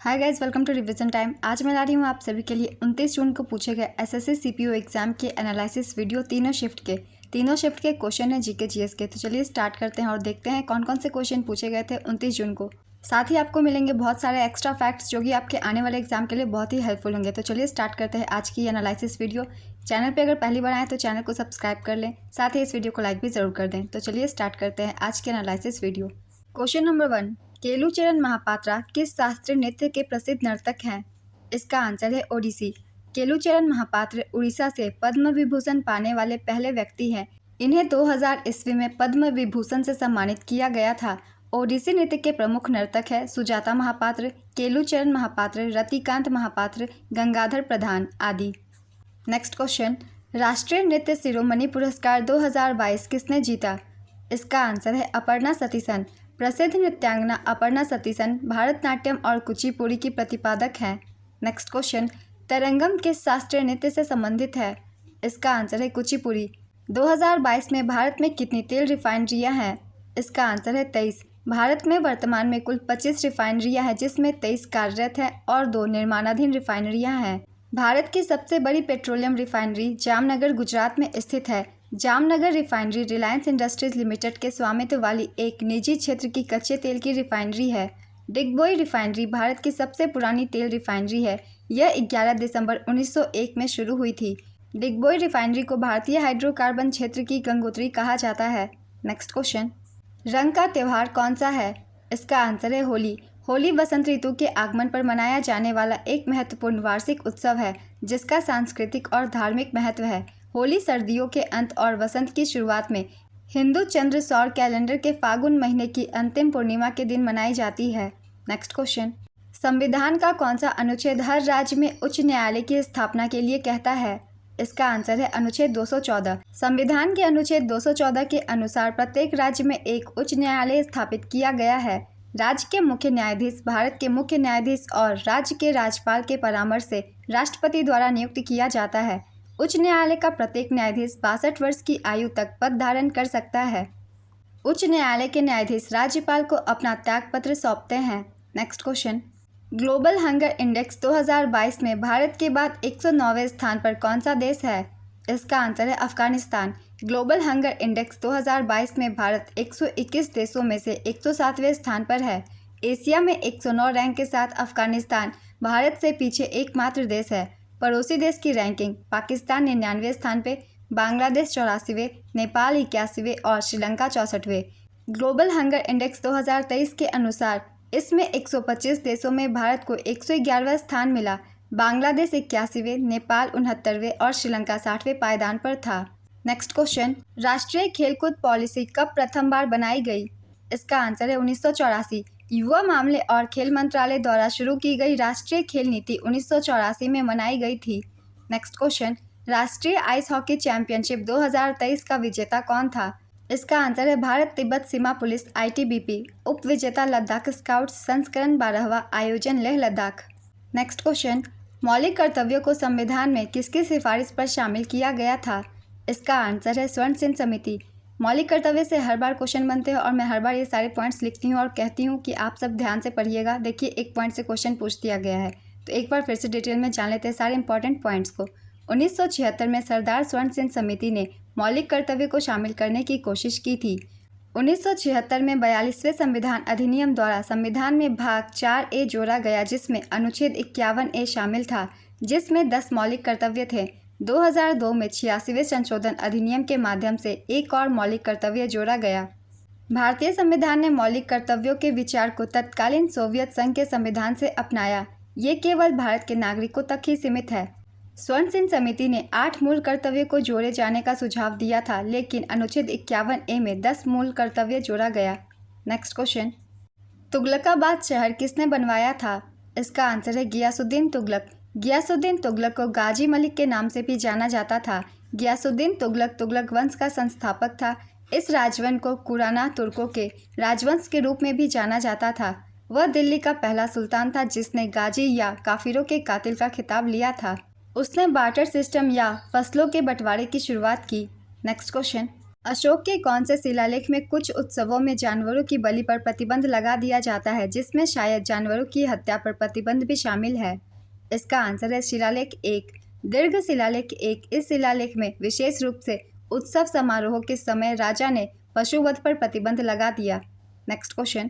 Hi guys, welcome to revision time. आज मैं ला रही हूँ आप सभी के लिए 29 जून को पूछे गए एसएससी सीपीयू एग्जाम के एनालिसिस वीडियो तीनों शिफ्ट के क्वेश्चन है जीके जीएस के। तो चलिए स्टार्ट करते हैं और देखते हैं कौन कौन से क्वेश्चन पूछे गए थे 29 जून को। साथ ही आपको मिलेंगे बहुत सारे एक्स्ट्रा फैक्ट्स जो कि आपके आने वाले एग्जाम के लिए बहुत ही हेल्पफुल होंगे। तो चलिए स्टार्ट करते हैं आज की एनालिसिस वीडियो। चैनल पर अगर पहली बार आए तो चैनल को सब्सक्राइब कर लें, साथ ही इस वीडियो को लाइक भी जरूर कर दें। तो चलिए स्टार्ट करते हैं आज की analysis video. Question number 1, Kelucharan Mohapatra किस शास्त्रीय नृत्य के प्रसिद्ध नर्तक हैं? इसका आंसर है ओडिसी। केलुचरण महापात्र उड़ीसा से पद्म विभूषण पाने वाले पहले व्यक्ति हैं। इन्हें 2000 ईस्वी में पद्म विभूषण से सम्मानित किया गया था। ओडिसी नृत्य के प्रमुख नर्तक है सुजाता महापात्र, केलुचरण महापात्र, रतिकांत महापात्र, गंगाधर प्रधान आदि। नेक्स्ट क्वेश्चन, राष्ट्रीय नृत्य शिरोमणि पुरस्कार 2022 किसने जीता? इसका आंसर है अपर्णा सतीसन। प्रसिद्ध नृत्यांगना अपर्णा सतीसन भारतनाट्यम और कुचिपुड़ी की प्रतिपादक हैं। नेक्स्ट क्वेश्चन, तरंगम किस शास्त्रीय नृत्य से संबंधित है? इसका आंसर है कुचिपुड़ी। 2022 में भारत में कितनी तेल रिफाइनरियां हैं? इसका आंसर है 23। भारत में वर्तमान में कुल 25 रिफाइनरियां हैं, जिसमें 23 कार्यरत हैं और 2 निर्माणाधीन रिफाइनरियां हैं। भारत की सबसे बड़ी पेट्रोलियम रिफाइनरी जामनगर गुजरात में स्थित है। Jamnagar refinery Reliance industries limited के स्वामित्व वाली एक निजी क्षेत्र की कच्चे तेल की रिफाइनरी है। डिगबोई रिफाइनरी भारत की सबसे पुरानी तेल रिफाइनरी है। यह 11 दिसंबर 1901 में शुरू हुई थी। डिगबोई रिफाइनरी को भारतीय हाइड्रोकार्बन क्षेत्र की गंगोत्री कहा जाता है। नेक्स्ट क्वेश्चन, रंग का त्यौहार कौन सा है? इसका आंसर है होली। होली वसंत ऋतु के आगमन पर मनाया जाने वाला एक महत्वपूर्ण वार्षिक उत्सव है, जिसका सांस्कृतिक और धार्मिक महत्व है। होली सर्दियों के अंत और वसंत की शुरुआत में हिंदू चंद्र सौर कैलेंडर के फागुन महीने की अंतिम पूर्णिमा के दिन मनाई जाती है। नेक्स्ट क्वेश्चन, संविधान का कौन सा अनुच्छेद हर राज्य में उच्च न्यायालय की स्थापना के लिए कहता है? इसका आंसर है अनुच्छेद 214। संविधान के अनुच्छेद 214 के अनुसार प्रत्येक राज्य में एक उच्च न्यायालय स्थापित किया गया है। राज्य के मुख्य न्यायाधीश भारत के मुख्य न्यायाधीश और राज्य के राज्यपाल के परामर्श से राष्ट्रपति द्वारा नियुक्त किया जाता है। उच्च न्यायालय का प्रत्येक न्यायाधीश 62 वर्ष की आयु तक पद धारण कर सकता है। उच्च न्यायालय के न्यायाधीश राज्यपाल को अपना त्यागपत्र सौंपते हैं। Next question, global hunger index 2022 में भारत के बाद 109वें स्थान पर कौन सा देश है? इसका आंसर है अफगानिस्तान। ग्लोबल हंगर इंडेक्स 2022 में भारत 121 देशों में से 107वें स्थान पर है। एशिया में 109 रैंक के साथ अफगानिस्तान भारत से पीछे एकमात्र देश है। पड़ोसी देश की रैंकिंग, पाकिस्तान 99वें स्थान पे, बांग्लादेश 84वें, नेपाल 81वें और श्रीलंका 64वें। ग्लोबल हंगर इंडेक्स 2023 के अनुसार इसमें 125 देशों में भारत को 111वां स्थान मिला। बांग्लादेश 81वें, नेपाल 69वें और श्रीलंका 60वें पायदान पर था। नेक्स्ट क्वेश्चन, राष्ट्रीय खेलकूद पॉलिसी कब प्रथम बार बनाई गई? इसका आंसर है 1984। युवा मामले और खेल मंत्रालय द्वारा शुरू की गई राष्ट्रीय खेल नीति 1984 में बनाई गई थी। नेक्स्ट क्वेश्चन, राष्ट्रीय आइस हॉकी चैंपियनशिप 2023 का विजेता कौन था? इसका आंसर है भारत तिब्बत सीमा पुलिस ITBP। उप विजेता लद्दाख स्काउट्स संस्करण 12वां, आयोजन लेह लद्दाख। नेक्स्ट क्वेश्चन, मौलिक कर्तव्यों को संविधान में किसकी सिफारिश पर शामिल किया गया था? इसका आंसर है स्वर्ण सिंह समिति। मौलिक कर्तव्य से हर बार क्वेश्चन बनते हैं और मैं हर बार ये सारे पॉइंट्स लिखती हूँ और कहती हूँ कि आप सब ध्यान से पढ़िएगा। देखिए, एक पॉइंट से क्वेश्चन पूछ दिया गया है, तो एक बार फिर से डिटेल में जान लेते हैं सारे इंपॉर्टेंट पॉइंट्स को। 1976 में सरदार स्वर्ण सिंह समिति ने मौलिक कर्तव्य को शामिल करने की कोशिश की थी। 1976 में 42वें संविधान अधिनियम द्वारा संविधान में भाग 4A जोड़ा गया, जिसमें अनुच्छेद 51A शामिल था, जिसमें 10 मौलिक कर्तव्य थे। 2002 में 86वें संशोधन अधिनियम के माध्यम से एक और मौलिक कर्तव्य जोड़ा गया। भारतीय संविधान ने मौलिक कर्तव्यों के विचार को तत्कालीन सोवियत संघ के संविधान से अपनाया। ये केवल भारत के नागरिकों तक ही सीमित है। स्वर्ण सिंह समिति ने 8 मूल कर्तव्यों को जोड़े जाने का सुझाव दिया था, लेकिन अनुच्छेद 51A में 10 मूल कर्तव्य जोड़ा गया। नेक्स्ट क्वेश्चन, तुगलकाबाद शहर किसने बनवाया था? इसका आंसर है गियासुद्दीन तुगलक। गियासुद्दीन तुगलक को गाजी मलिक के नाम से भी जाना जाता था। गियासुद्दीन तुगलक तुगलक वंश का संस्थापक था। इस राजवंश को कुराना तुर्कों के राजवंश के रूप में भी जाना जाता था। वह दिल्ली का पहला सुल्तान था जिसने गाजी या काफिरों के कातिल का खिताब लिया था। उसने बार्टर सिस्टम या फसलों के बंटवारे की शुरुआत की। नेक्स्ट क्वेश्चन, अशोक के कौन से शिलालेख में कुछ उत्सवों में जानवरों की बलि पर प्रतिबंध लगा दिया जाता है, जिसमें शायद जानवरों की हत्या पर प्रतिबंध भी शामिल है? इसका आंसर है शिलालेख 1। दीर्घ शिलालेख 1। इस शिलालेख में विशेष रूप से उत्सव समारोह के समय राजा ने पशुवध पर प्रतिबंध लगा दिया। Next question.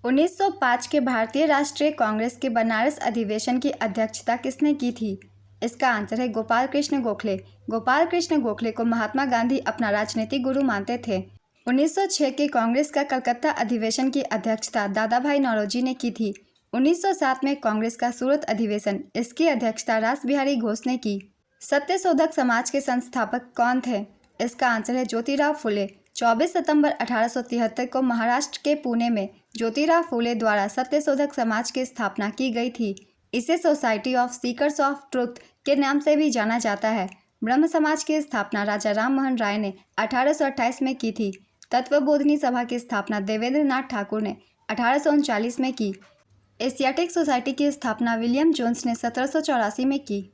1905 के भारतीय राष्ट्रीय कांग्रेस के बनारस अधिवेशन की अध्यक्षता किसने की थी? इसका आंसर है गोपाल कृष्ण गोखले। गोपाल कृष्ण गोखले को महात्मा गांधी अपना राजनीतिक गुरु मानते थे। 1906 के कांग्रेस का कलकत्ता अधिवेशन की अध्यक्षता दादा भाई नौरोजी ने की थी। 1907 में कांग्रेस का सूरत अधिवेशन, इसकी अध्यक्षता रास बिहारी घोष ने की। सत्यशोधक समाज के संस्थापक कौन थे? इसका आंसर है ज्योतिराव फुले। 24 सितंबर 1873 को महाराष्ट्र के पुणे में ज्योतिराव फुले द्वारा सत्यशोधक समाज की स्थापना की गई थी। इसे society of seekers of truth के नाम से भी जाना जाता है। ब्रह्म समाज की स्थापना राजा राम मोहन राय ने 1828 में की थी। तत्वबोधिनी सभा की स्थापना देवेंद्र नाथ ठाकुर ने 1839 में की। एशियाटिक सोसाइटी की स्थापना विलियम जोन्स ने 1784 में की।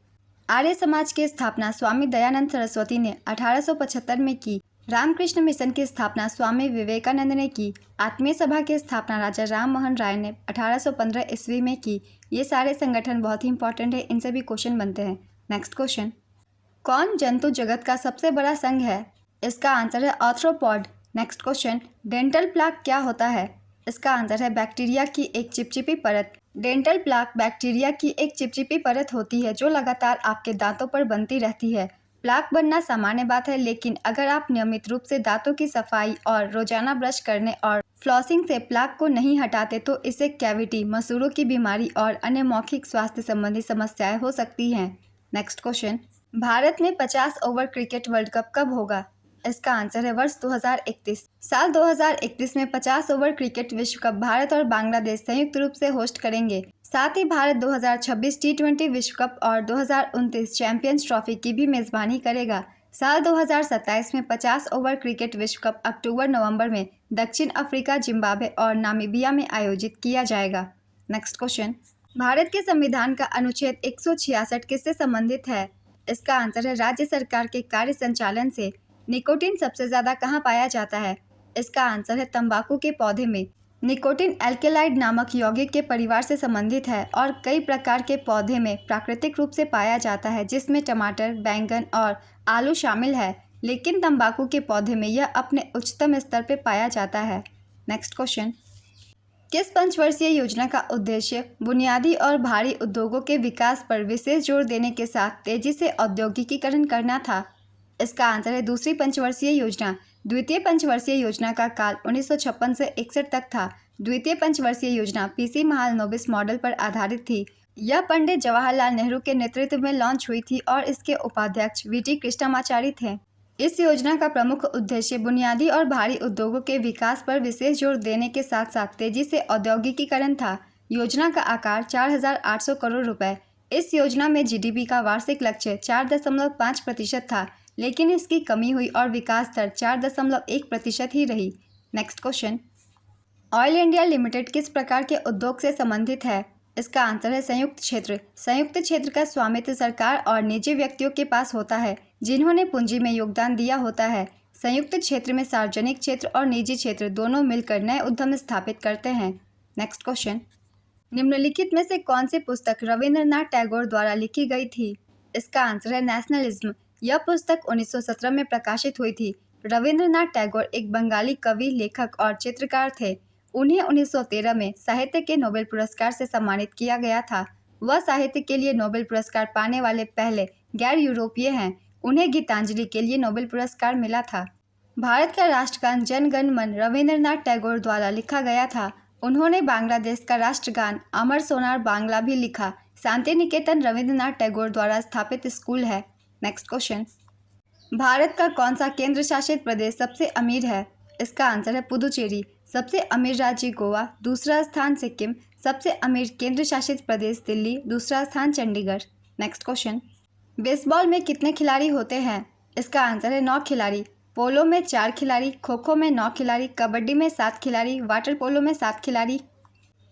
आर्य समाज की स्थापना स्वामी दयानंद सरस्वती ने 1875 में की। रामकृष्ण मिशन की स्थापना स्वामी विवेकानंद ने की। आत्मीय सभा की स्थापना राजा राम मोहन राय ने 1815 ईस्वी में की। ये सारे संगठन बहुत ही इंपॉर्टेंट है, इनसे भी क्वेश्चन बनते हैं। Next question. कौन जंतु जगत का सबसे बड़ा संघ है? इसका आंसर है arthropod. Next question. Dental plaque क्या होता है? इसका आंसर है बैक्टीरिया की एक चिपचिपी परत। डेंटल प्लाक बैक्टीरिया की एक चिपचिपी परत होती है जो लगातार आपके दांतों पर बनती रहती है। प्लाक बनना सामान्य बात है, लेकिन अगर आप नियमित रूप से दांतों की सफाई और रोजाना ब्रश करने और फ्लॉसिंग से प्लाक को नहीं हटाते तो इससे कैविटी, मसूड़ों की बीमारी और अन्य मौखिक स्वास्थ्य संबंधी समस्याएं हो सकती हैं। Next question. भारत में 50 ओवर क्रिकेट वर्ल्ड कप कब होगा? इसका आंसर है वर्ष 2031। साल 2031 में 50 ओवर क्रिकेट विश्व कप भारत और बांग्लादेश संयुक्त रूप से होस्ट करेंगे। साथ ही भारत 2026 टी20 विश्व कप और 2029 चैंपियंस ट्रॉफी की भी मेजबानी करेगा। साल 2027 में 50 ओवर क्रिकेट विश्व कप अक्टूबर-नवंबर में दक्षिण अफ्रीका, जिम्बाब्वे और नामीबिया में आयोजित किया जाएगा। Next question. भारत के संविधान का अनुच्छेद 166 किससे संबंधित है? इसका आंसर है राज्य सरकार के कार्य संचालन से। निकोटीन सबसे ज्यादा कहाँ पाया जाता है? इसका आंसर है तंबाकू के पौधे में। निकोटीन एल्केलाइड नामक यौगिक के परिवार से संबंधित है और कई प्रकार के पौधे में प्राकृतिक रूप से पाया जाता है, जिसमें टमाटर, बैंगन और आलू शामिल है, लेकिन तंबाकू के पौधे में यह अपने उच्चतम स्तर पर पाया जाता है। Next question. किस पंचवर्षीय योजना का उद्देश्य बुनियादी और भारी उद्योगों के विकास पर विशेष जोर देने के साथ तेजी से औद्योगिकीकरण करना था? इसका आंसर है दूसरी पंचवर्षीय योजना। द्वितीय पंचवर्षीय योजना का काल 1956 से 61 तक था। द्वितीय पंचवर्षीय योजना पीसी महालनोबिस मॉडल पर आधारित थी। यह पंडित जवाहरलाल नेहरू के नेतृत्व में लॉन्च हुई थी और इसके उपाध्यक्ष वीटी कृष्णमाचारी थे। इस योजना का प्रमुख उद्देश्य बुनियादी और भारी उद्योगों के विकास पर विशेष जोर देने के साथ साथ तेजी से औद्योगिकीकरण था। योजना का आकार 4,800 करोड़ रुपए। इस योजना में जीडीपी का वार्षिक लक्ष्य 4.5% था, लेकिन इसकी कमी हुई और विकास दर 4.1% ही रही। Next question. Oil India limited किस प्रकार के उद्योग से संबंधित है? इसका आंसर है संयुक्त क्षेत्र। संयुक्त क्षेत्र का स्वामित्व सरकार और निजी व्यक्तियों के पास होता है, जिन्होंने पूंजी में योगदान दिया होता है। संयुक्त क्षेत्र में सार्वजनिक क्षेत्र और निजी क्षेत्र दोनों मिलकर नए उद्यम स्थापित करते हैं। Next question. निम्नलिखित में से कौन सी पुस्तक रविंद्रनाथ टैगोर द्वारा लिखी गई थी? इसका आंसर है नेशनलिज्म। यह पुस्तक 1917 में प्रकाशित हुई थी। रविंद्रनाथ टैगोर एक बंगाली कवि, लेखक और चित्रकार थे। उन्हें 1913 में साहित्य के नोबेल पुरस्कार से सम्मानित किया गया था। वह साहित्य के लिए नोबेल पुरस्कार पाने वाले पहले गैर यूरोपीय हैं। उन्हें गीतांजलि के लिए नोबेल पुरस्कार मिला था। भारत का राष्ट्रगान जन गण मन रविंद्रनाथ टैगोर द्वारा लिखा गया था। उन्होंने बांग्लादेश का राष्ट्रगान अमर सोनार बांग्ला भी लिखा। शांति निकेतन रविंद्रनाथ टैगोर द्वारा स्थापित स्कूल है। Next question. भारत का कौन सा केंद्र शासित प्रदेश सबसे अमीर है? इसका आंसर है पुदुचेरी। सबसे अमीर राज्य गोवा, दूसरा स्थान सिक्किम, सबसे अमीर केंद्र शासित प्रदेश दिल्ली, दूसरा स्थान चंडीगढ़। Next question. बेसबॉल में कितने खिलाड़ी होते हैं? इसका आंसर है 9 खिलाड़ी। पोलो में 4 खिलाड़ी, खो खो में 9 खिलाड़ी, कबड्डी में 7 खिलाड़ी, वाटर पोलो में 7 खिलाड़ी,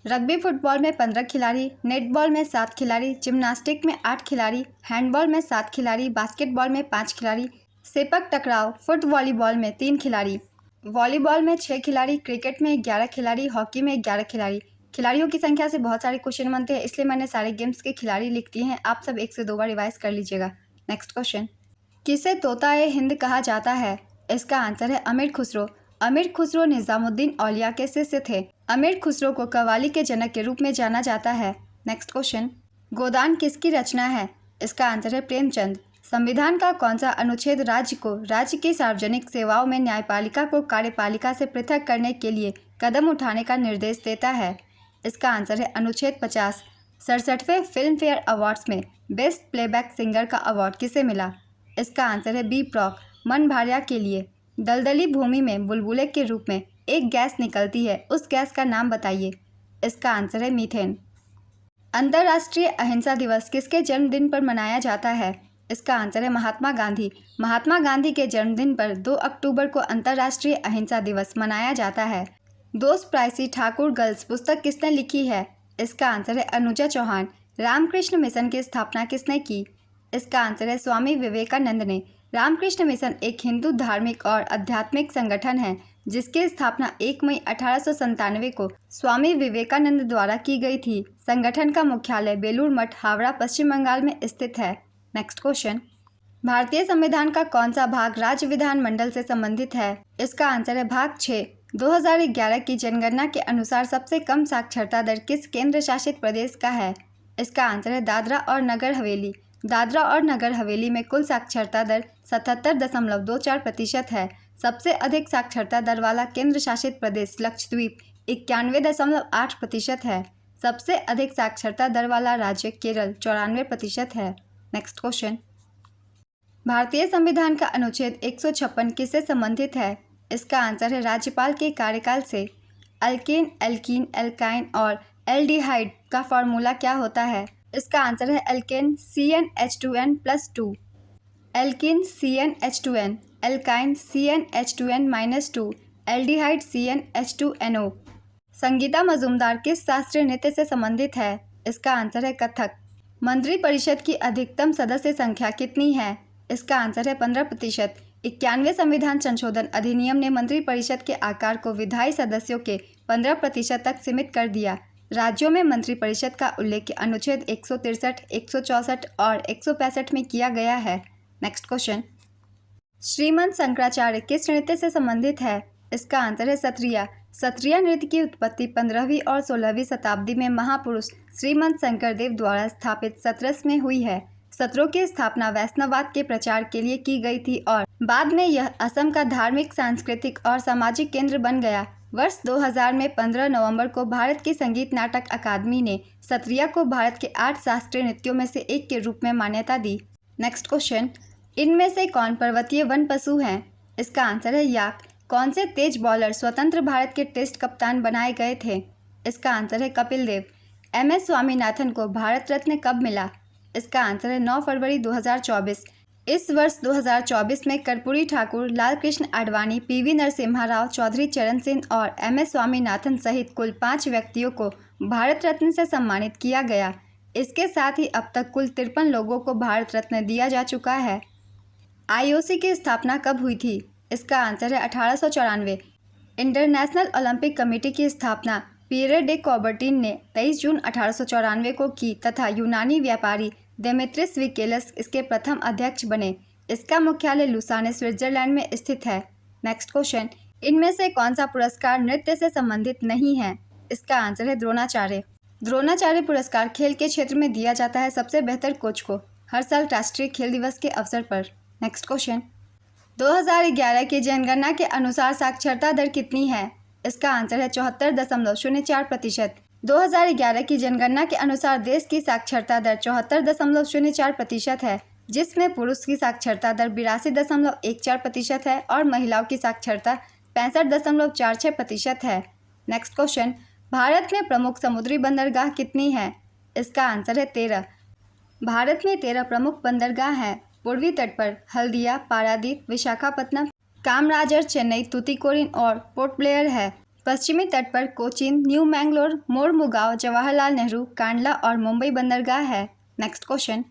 रग्बी फुटबॉल में 15 खिलाड़ी, नेटबॉल में 7 खिलाड़ी, जिम्नास्टिक में 8 खिलाड़ी, हैंडबॉल में 7 खिलाड़ी, बास्केटबॉल में 5 खिलाड़ी, सेपक टकराव फुट वॉलीबॉल में 3 खिलाड़ी, वॉलीबॉल में 6 खिलाड़ी, क्रिकेट में 11 खिलाड़ी, हॉकी में 11 खिलाड़ी। खिलाड़ियों की संख्या से बहुत सारे क्वेश्चन बनते हैं, इसलिए मैंने सारे गेम्स के खिलाड़ी लिख दिए हैं। आप सब 1 से 2 बार रिवाइज कर लीजिएगा। नेक्स्ट क्वेश्चन, किसे तोता-ए हिंद कहा जाता है? इसका आंसर है अमीर खुसरो। अमीर खुसरो निजामुद्दीन औलिया के शिष्य थे। अमीर खुसरो को कव्वाली के जनक के रूप में जाना जाता है। नेक्स्ट क्वेश्चन, गोदान किसकी रचना है? इसका आंसर है प्रेमचंद। संविधान का कौन सा अनुच्छेद राज्य को राज्य की सार्वजनिक सेवाओं में न्यायपालिका को कार्यपालिका से पृथक करने के लिए कदम उठाने का निर्देश देता है? इसका आंसर है अनुच्छेद 50। 67वें फिल्म फेयर अवार्ड्स में बेस्ट प्लेबैक सिंगर का अवार्ड किसे मिला? इसका आंसर है बी प्रॉक मन भार्या के लिए। दलदली भूमि में बुलबुले के रूप में एक गैस निकलती है, उस गैस का नाम बताइए। इसका आंसर है मीथेन। अंतर्राष्ट्रीय अहिंसा दिवस किसके जन्मदिन पर मनाया जाता है? इसका आंसर है महात्मा गांधी। महात्मा गांधी के जन्मदिन पर 2 अक्टूबर को अंतर्राष्ट्रीय अहिंसा दिवस मनाया जाता है। दोस्त प्राइसी ठाकुर गर्ल्स पुस्तक किसने लिखी है? इसका आंसर है अनुजा चौहान। रामकृष्ण मिशन की स्थापना किसने की? इसका आंसर है स्वामी विवेकानंद ने। रामकृष्ण मिशन एक हिंदू धार्मिक और आध्यात्मिक संगठन है जिसकी स्थापना 1 मई 1897 को स्वामी विवेकानंद द्वारा की गई थी। संगठन का मुख्यालय बेलूर मठ, हावड़ा, पश्चिम बंगाल में स्थित है। नेक्स्ट क्वेश्चन, भारतीय संविधान का कौन सा भाग राज्य विधानमंडल से संबंधित है? इसका आंसर है भाग 6। 2011 की जनगणना के अनुसार सबसे कम साक्षरता दर किस केंद्र शासित प्रदेश का है? इसका आंसर है दादरा और नगर हवेली। दादरा और नगर हवेली में कुल साक्षरता दर 77.24% है। सबसे अधिक साक्षरता दर वाला केंद्र शासित प्रदेश लक्षद्वीप 91.8% है। सबसे अधिक साक्षरता दर वाला राज्य केरल 94% है। नेक्स्ट क्वेश्चन, भारतीय संविधान का अनुच्छेद 156 किससे संबंधित है? इसका आंसर है राज्यपाल के कार्यकाल से। अल्केन, एल्कीन, एल्काइन और एल्डिहाइड का फॉर्मूला क्या होता है? इसका आंसर है alkane CnH2n+2, alkene CnH2n, alkyne CnH2n-2, aldehyde CnH2NO। Sangeeta Majumdar किस शास्त्रीय नृत्य से संबंधित है? इसका आंसर है कथक। मंत्रिपरिषद की अधिकतम सदस्य संख्या कितनी है? इसका आंसर है 15%। 91वें संविधान संशोधन अधिनियम ने मंत्रिपरिषद के आकार को विधायी सदस्यों के 15% तक सीमित कर दिया। राज्यों में मंत्रिपरिषद का उल्लेख अनुच्छेद 163, 164 और 165 में किया गया है। नेक्स्ट क्वेश्चन, श्रीमंत शंकराचार्य किस नृत्य से संबंधित है? इसका आंसर है सत्रिया। सत्रिया नृत्य की उत्पत्ति 15वीं और 16वीं शताब्दी में महापुरुष श्रीमंत शंकरदेव द्वारा स्थापित सत्रस में हुई है। सत्रों की स्थापना वैष्णववाद के प्रचार के लिए की गई थी और बाद में यह असम का धार्मिक, सांस्कृतिक और सामाजिक केंद्र बन गया। वर्ष 2000 में 15 नवंबर को भारत की संगीत नाटक अकादमी ने सत्रिया को भारत के 8 शास्त्रीय नृत्यों में से एक के रूप में मान्यता दी। नेक्स्ट क्वेश्चन, इनमें से कौन पर्वतीय वन पशु हैं? इसका आंसर है याक। कौन से तेज बॉलर स्वतंत्र भारत के टेस्ट कप्तान बनाए गए थे? इसका आंसर है कपिल देव। MS स्वामीनाथन को भारत रत्न कब मिला? इसका आंसर है 9 फरवरी 2024। इस वर्ष 2024 में कर्पूरी ठाकुर, लाल कृष्ण आडवाणी, PV नरसिम्हा राव, चौधरी चरण सिंह और MS स्वामीनाथन सहित कुल 5 व्यक्तियों को भारत रत्न से सम्मानित किया गया। इसके साथ ही अब तक कुल 53 लोगों को भारत रत्न दिया जा चुका है। IOC की स्थापना कब हुई थी? इसका आंसर है 1894। इंटरनेशनल ओलंपिक कमेटी की स्थापना पियरे डे कॉबर्टिन ने 23 जून 1894 को की तथा यूनानी व्यापारी डेमेत्रियस विकेलस इसके प्रथम अध्यक्ष बने। इसका मुख्यालय लुसाने, स्विट्जरलैंड में स्थित है। नेक्स्ट क्वेश्चन, इनमें से कौन सा पुरस्कार नृत्य से संबंधित नहीं है? इसका आंसर है द्रोणाचार्य। द्रोणाचार्य पुरस्कार खेल के क्षेत्र में दिया जाता है सबसे बेहतर कोच को हर साल राष्ट्रीय खेल दिवस के अवसर पर। नेक्स्ट क्वेश्चन, 2011 की जनगणना के अनुसार साक्षरता दर कितनी है? इसका आंसर है 74.04%। 2011 की जनगणना के अनुसार देश की साक्षरता दर 74.04% है, जिसमें पुरुष की साक्षरता दर 82.14% है और महिलाओं की साक्षरता 65.46% है। नेक्स्ट क्वेश्चन, भारत में प्रमुख समुद्री बंदरगाह कितनी है? इसका आंसर है 13। भारत में 13 प्रमुख बंदरगाह हैं। पूर्वी तट पर हल्दिया, पारादीप, विशाखापत्तनम, कामराजर, चेन्नई, तूतीकोरिन और पोर्ट ब्लेयर है। पश्चिमी तट पर कोचीन, न्यू मैंगलोर, मोरमुगांव, जवाहरलाल नेहरू, कांडला और मुंबई बंदरगाह है। नेक्स्ट क्वेश्चन,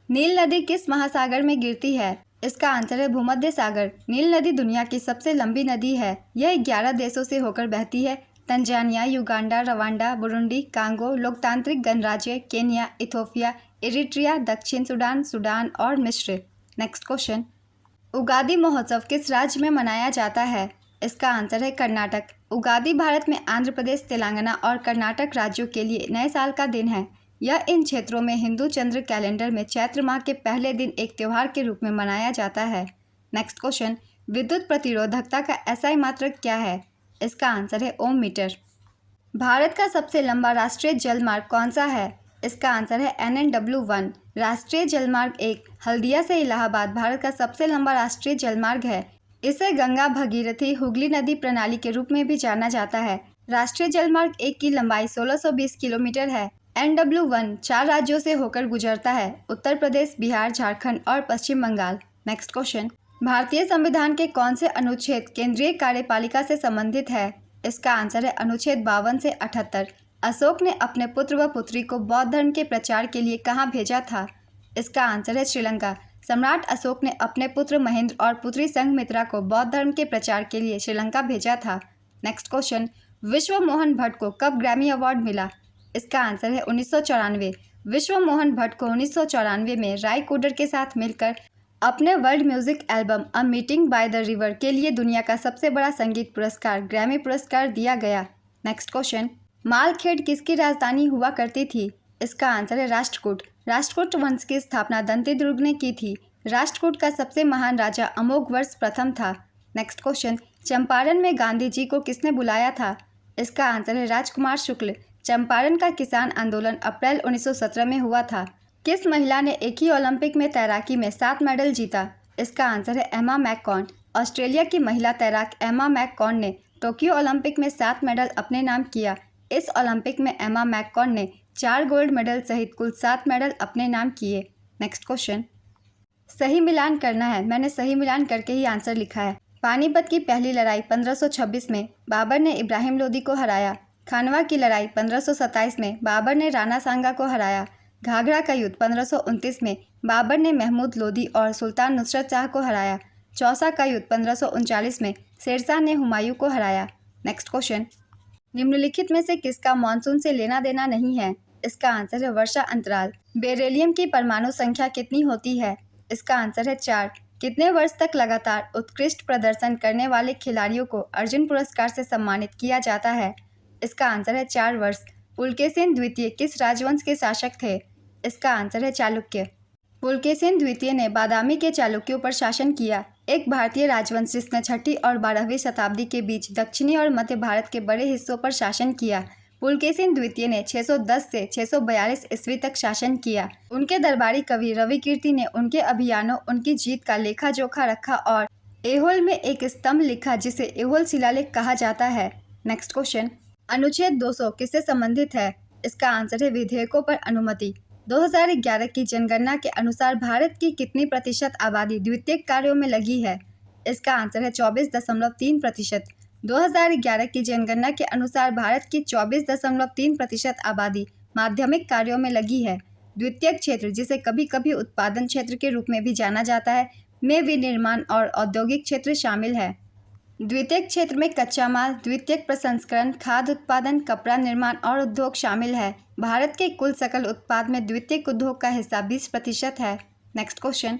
नील नदी किस महासागर में गिरती है? इसका आंसर है भूमध्य सागर। नील नदी दुनिया की सबसे लंबी नदी है। यह 11 देशों से होकर बहती है। Tanzania, Uganda, Rwanda, Burundi, Congo, लोकतांत्रिक गणराज्य, केन्या, इथोपिया, इरिट्रिया, दक्षिण सूडान, सूडान और मिस्र। नेक्स्ट क्वेश्चन, उगादि महोत्सव किस राज्य में मनाया जाता है? इसका आंसर है कर्नाटक। उगादि भारत में आंध्र प्रदेश, तेलंगाना और कर्नाटक राज्यों के लिए नए साल का दिन है। यह इन क्षेत्रों में हिंदू चंद्र कैलेंडर में चैत्र माह के पहले दिन एक त्योहार के रूप में मनाया जाता है। नेक्स्ट क्वेश्चन, विद्युत प्रतिरोधकता का एसआई मात्रक क्या है? इसका आंसर है ओम मीटर। भारत का सबसे लंबा राष्ट्रीय जलमार्ग कौन सा है? इसका आंसर है NNW1। राष्ट्रीय जलमार्ग 1 हल्दिया से इलाहाबाद भारत का सबसे लंबा राष्ट्रीय जलमार्ग है। इसे गंगा भगीरथी हुगली नदी प्रणाली के रूप में भी जाना जाता है। राष्ट्रीय जलमार्ग 1 की लंबाई 1620 किलोमीटर है। NW1 4 राज्यों से होकर गुजरता है, उत्तर प्रदेश, बिहार, झारखंड और पश्चिम बंगाल। नेक्स्ट क्वेश्चन, भारतीय संविधान के कौन से अनुच्छेद केंद्रीय कार्यपालिका से संबंधित है? इसका आंसर है अनुच्छेद 52 से 78। अशोक ने अपने पुत्र व पुत्री को बौद्ध धर्म के प्रचार के लिए कहाँ भेजा था? इसका आंसर है श्रीलंका। सम्राट अशोक ने अपने पुत्र महेंद्र और पुत्री संघमित्रा को बौद्ध धर्म के प्रचार के लिए श्रीलंका भेजा था। नेक्स्ट क्वेश्चन, विश्व मोहन भट्ट को कब ग्रैमी अवार्ड मिला? इसका आंसर है 1994। विश्व मोहन भट्ट को 1994 में राय कोडर के साथ मिलकर अपने world music album a meeting by the river के लिए दुनिया का सबसे बड़ा संगीत पुरस्कार ग्रैमी पुरस्कार दिया गया। नेक्स्ट क्वेश्चन, मालखेड़ किसकी राजधानी हुआ करती थी? इसका आंसर है राष्ट्रकूट। राष्ट्रकूट वंश की स्थापना दंतिदुर्ग ने की थी। राष्ट्रकूट का सबसे महान राजा अमोघवर्ष प्रथम था। नेक्स्ट क्वेश्चन, चंपारण में गांधी जी को किसने बुलाया था? इसका आंसर है राजकुमार शुक्ल। चंपारण का किसान आंदोलन अप्रैल 1917 में हुआ था। किस महिला ने एक ही ओलंपिक में तैराकी में 7 मेडल जीता? इसका आंसर है एमा मैककॉर्न। ऑस्ट्रेलिया की महिला तैराक एमा मैककॉर्न ने टोक्यो ओलंपिक में 7 मेडल अपने नाम किया। इस ओलंपिक में एमा मैककॉर्न ने 4 गोल्ड मेडल सहित कुल 7 मेडल अपने नाम किए। नेक्स्ट क्वेश्चन, सही मिलान करना है, मैंने सही मिलान करके ही आंसर लिखा है। पानीपत की पहली लड़ाई 1526 में बाबर ने इब्राहिम लोदी को हराया। खानवा की लड़ाई 1527 में बाबर ने राणा सांगा को हराया। घाघरा का युद्ध 1529 में बाबर ने महमूद लोदी और सुल्तान नुसरत शाह को हराया। चौसा का युद्ध 1539 में शेरशाह ने हुमायूं को हराया। नेक्स्ट क्वेश्चन, निम्नलिखित में से किसका मानसून से लेना देना नहीं है? इसका आंसर है वर्षा अंतराल। बेरिलियम की परमाणु संख्या कितनी होती है? इसका आंसर है 4। कितने वर्ष तक लगातार उत्कृष्ट प्रदर्शन करने वाले खिलाड़ियों को अर्जुन पुरस्कार से सम्मानित किया जाता है? इसका आंसर है 4 वर्ष। पुलकेशिन द्वितीय किस राजवंश के शासक थे? इसका आंसर है चालुक्य। पुलकेशिन द्वितीय ने बादामी के चालुक्यों पर शासन किया, एक भारतीय राजवंश जिसने 6वीं और 12वीं शताब्दी के बीच दक्षिणी और मध्य भारत के बड़े हिस्सों पर शासन किया। पुलकेशिन द्वितीय ने 610 से 642 ईस्वी तक शासन किया। उनके दरबारी कवि रवि कीर्ति ने उनके अभियानों, उनकी जीत का लेखा जोखा रखा और ऐहोल में एक स्तंभ लिखा जिसे ऐहोल शिलालेख कहा जाता है। नेक्स्ट क्वेश्चन, अनुच्छेद 200 किससे संबंधित है? इसका आंसर है विधेयकों पर अनुमति। 2011 की जनगणना के अनुसार भारत की कितनी प्रतिशत आबादी द्वितीयक कार्यों में लगी है? इसका आंसर है 24.3%। 2011 की जनगणना के अनुसार भारत की 24.3% आबादी माध्यमिक कार्यों में लगी है। द्वितीयक क्षेत्र, जिसे कभी कभी उत्पादन क्षेत्र के रूप में भी जाना जाता है, में विनिर्माण और औद्योगिक क्षेत्र शामिल है। द्वितीयक क्षेत्र में कच्चा माल, द्वितीयक प्रसंस्करण, खाद्य उत्पादन, कपड़ा निर्माण और उद्योग शामिल है। भारत के कुल सकल उत्पाद में द्वितीयक उद्योग का हिस्सा 20% है। नेक्स्ट क्वेश्चन,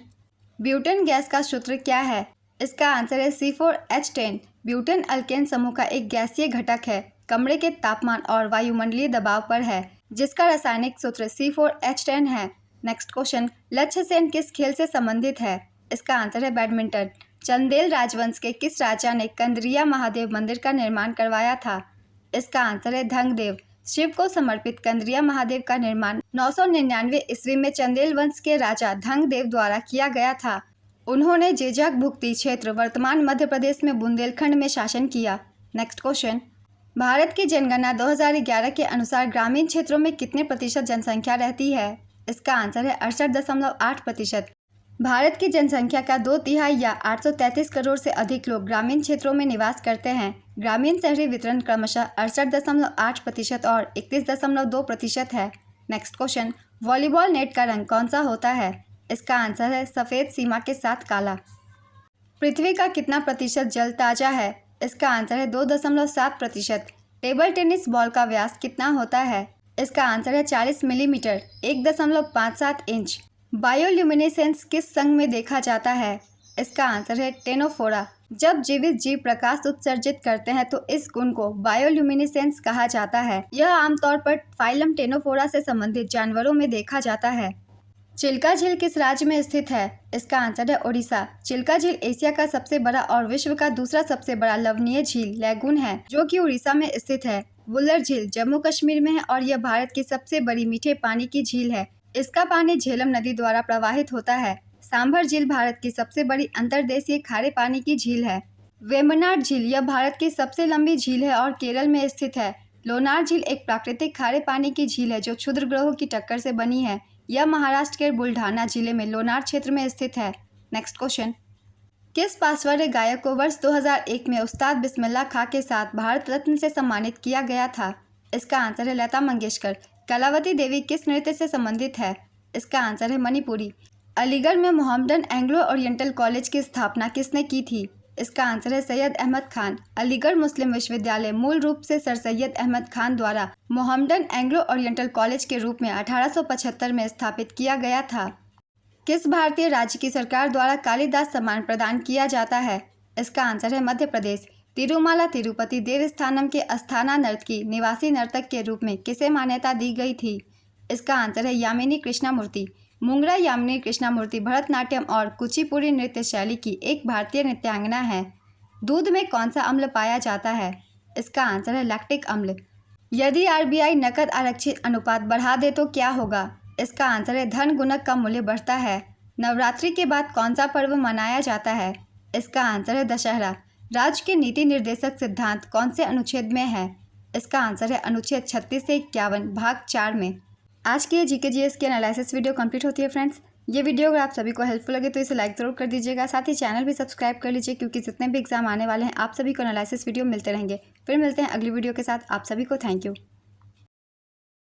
ब्यूटेन गैस का सूत्र क्या है? इसका आंसर है C4H10। ब्यूटेन अल्केन समूह का एक गैसीय घटक है, कमरे के तापमान और वायुमंडलीय दबाव पर है, जिसका रासायनिक सूत्र C4H10 है। नेक्स्ट क्वेश्चन, लक्ष्य सेन किस खेल से संबंधित है? इसका आंसर है बैडमिंटन। चंदेल राजवंश के किस राजा ने कंदरिया महादेव मंदिर का निर्माण करवाया था? इसका आंसर है धंगदेव। शिव को समर्पित कंदरिया महादेव का निर्माण 999 ईस्वी में चंदेल वंश के राजा धंगदेव द्वारा किया गया था। उन्होंने जेजक भुक्ति क्षेत्र, वर्तमान मध्य प्रदेश में बुंदेलखंड में शासन किया। नेक्स्ट क्वेश्चन, भारत की जनगणना 2011 के अनुसार ग्रामीण क्षेत्रों में कितने प्रतिशत जनसंख्या रहती है? इसका आंसर है 68.8%। भारत की जनसंख्या का 2/3 या 833 करोड़ से अधिक लोग ग्रामीण क्षेत्रों में निवास करते हैं। ग्रामीण शहरी वितरण क्रमशः 68.8% और 31.2% है। नेक्स्ट क्वेश्चन, वॉलीबॉल नेट का रंग कौन सा होता है? इसका आंसर है सफ़ेद सीमा के साथ काला। पृथ्वी का कितना प्रतिशत जल ताज़ा है? इसका आंसर है 2.7%। टेबल टेनिस बॉल का व्यास कितना होता है? इसका आंसर है 40 मिलीमीटर 1.57 इंच। बायोल्यूमिनेसेंस किस संघ में देखा जाता है? इसका आंसर है टेनोफोरा। जब जीवित जीव प्रकाश उत्सर्जित करते हैं तो इस गुण को बायोल्यूमिनेसेंस कहा जाता है। यह आमतौर पर फाइलम टेनोफोरा से संबंधित जानवरों में देखा जाता है। चिल्का झील किस राज्य में स्थित है? इसका आंसर है ओडिशा। चिल्का झील एशिया का सबसे बड़ा और विश्व का दूसरा सबसे बड़ा लवणीय झील लैगून है जो कि उड़ीसा में स्थित है। वुलर झील जम्मू कश्मीर में है और यह भारत की सबसे बड़ी मीठे पानी की झील है। इसका पानी झेलम नदी द्वारा प्रवाहित होता है। सांभर झील भारत की सबसे बड़ी अंतर्देशीय खारे पानी की झील है। वेम्बनाड झील यह भारत की सबसे लंबी झील है और केरल में स्थित है। लोनार झील एक प्राकृतिक खारे पानी की झील है जो क्षुद्र ग्रहों की टक्कर से बनी है। यह महाराष्ट्र के बुल्ढाना जिले में लोनार क्षेत्र में स्थित है। नेक्स्ट क्वेश्चन, किस पार्श्व गायक को वर्ष 2001 में उस्ताद बिस्मिल्लाह खां के साथ भारत रत्न से सम्मानित किया गया था? इसका आंसर है लता मंगेशकर। कलावती देवी किस नृत्य से संबंधित है? इसका आंसर है मणिपुरी। अलीगढ़ में मोहम्मदन एंग्लो ओरिएंटल कॉलेज की स्थापना किसने की थी? इसका आंसर है सैयद अहमद खान। अलीगढ़ मुस्लिम विश्वविद्यालय मूल रूप से सर सैयद अहमद खान द्वारा मोहम्मदन एंग्लो ओरिएंटल कॉलेज के रूप में 1875 में स्थापित किया गया था। किस भारतीय राज्य की सरकार द्वारा कालिदास सम्मान प्रदान किया जाता है? इसका आंसर है मध्य प्रदेश। तिरुमाला तिरुपति देवस्थानम के अस्थाना नर्तकी निवासी नर्तक के रूप में किसे मान्यता दी गई थी? इसका आंसर है यामिनी कृष्णामूर्ति। मुंगरा यामिनी कृष्णामूर्ति भरतनाट्यम और कुचिपुड़ी नृत्य शैली की एक भारतीय नृत्यांगना है। दूध में कौन सा अम्ल पाया जाता है? इसका आंसर है लैक्टिक अम्ल। यदि आरबीआई नकद आरक्षित अनुपात बढ़ा दे तो क्या होगा? इसका आंसर है धन गुणक का मूल्य बढ़ता है। नवरात्रि के बाद कौन सा पर्व मनाया जाता है? इसका आंसर है दशहरा। राज्य के नीति निर्देशक सिद्धांत कौन से अनुच्छेद में है? इसका आंसर है अनुच्छेद 36 से 51 भाग 4 में। आज की ये जीके जीएस की एनालिसिस वीडियो कंप्लीट होती है फ्रेंड्स। ये वीडियो अगर आप सभी को हेल्पफुल लगे तो इसे लाइक ज़रूर कर दीजिएगा। साथ ही चैनल भी सब्सक्राइब कर लीजिए क्योंकि जितने भी एग्जाम आने वाले हैं आप सभी को एनालिसिस वीडियो मिलते रहेंगे। फिर मिलते हैं अगली वीडियो के साथ। आप सभी को थैंक यू।